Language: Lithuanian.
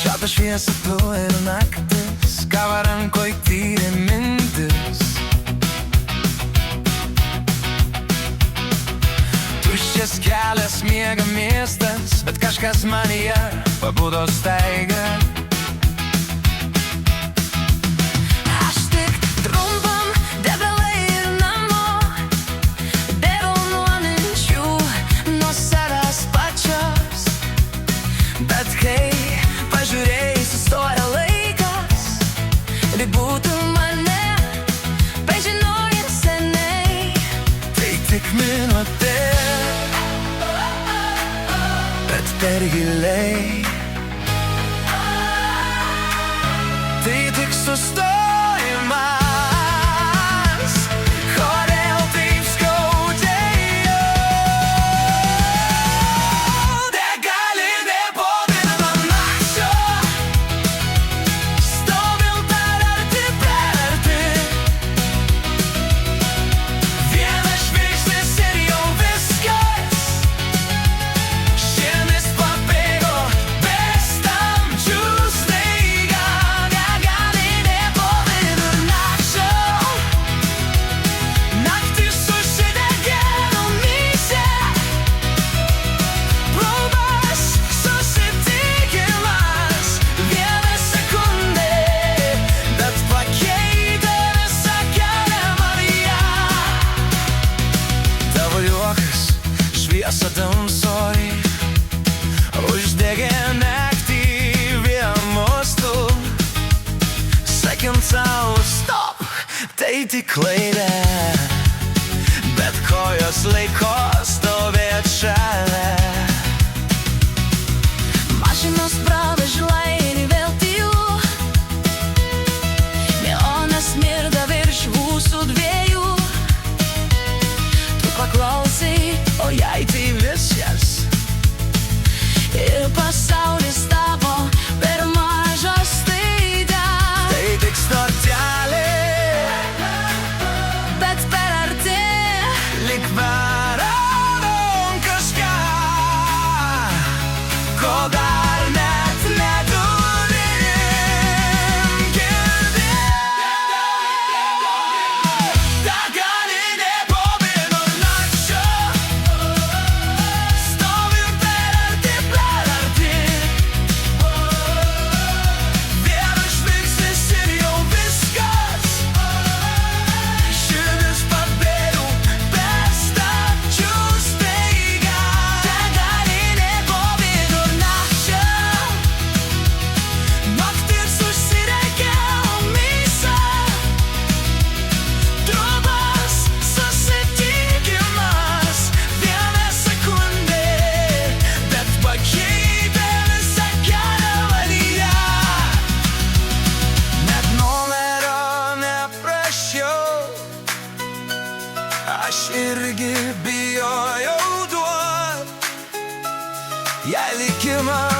Šalta šviesa ir naktis, kava rankoj tyri mintis. Tuščias kelias, miega miestas, bet kažkas manyje pabudo staiga. Aš tik trumpam debalai ir namo, bėgau nuo minčių, nuo savęs pačios. Bet kai pažiūrėjai, sustoja laikas, lyg būtų mane pažinojęs seniai. Tai tik minutė, bet per giliai. Tai tik sustojimas. Kodėl taip skaudžiai? Degalinė po vidurnakčio, stovim per arti, per arti. Vienas žvilgsnis ir jau viskas. Širdis pabėgo be stabdžių staiga. Degalinė po vidurnakčio, naktis užsidegė mumyse. Blogos susitikimas, viena sekundė, bet pakeitė visą kelią manyje. Tavo juokas šviesa tamsoj, uždegė naktį vienos tu. Sakant sau stop, tai tik klaida, bet kojos laiko stovėt šalia. Mašinos pravažiuoja ir vėl tylu, neonas smirda virš mūsų dviejų. Tu paklausai, o jei tai viskas, ir pasaulis tapo per mažas staiga. Tai tik stotelė, Bet per arti, lyg paradom kažką, ko dar net neturim girdėt. Degalinė po vidurnakčio, stovim per arti, per arti. Vienas žvilgsnis ir jau viskas. Širdis pabėgo be stabdžių staiga. Degalinė po vidurnakčio, naktis užsidegė mumyse. Trumpas susitikimas, viena sekundė, bet pakeitė visą kelią manyje. Net numerio neprašiau, aš irgi bijojau duot. Jei likimas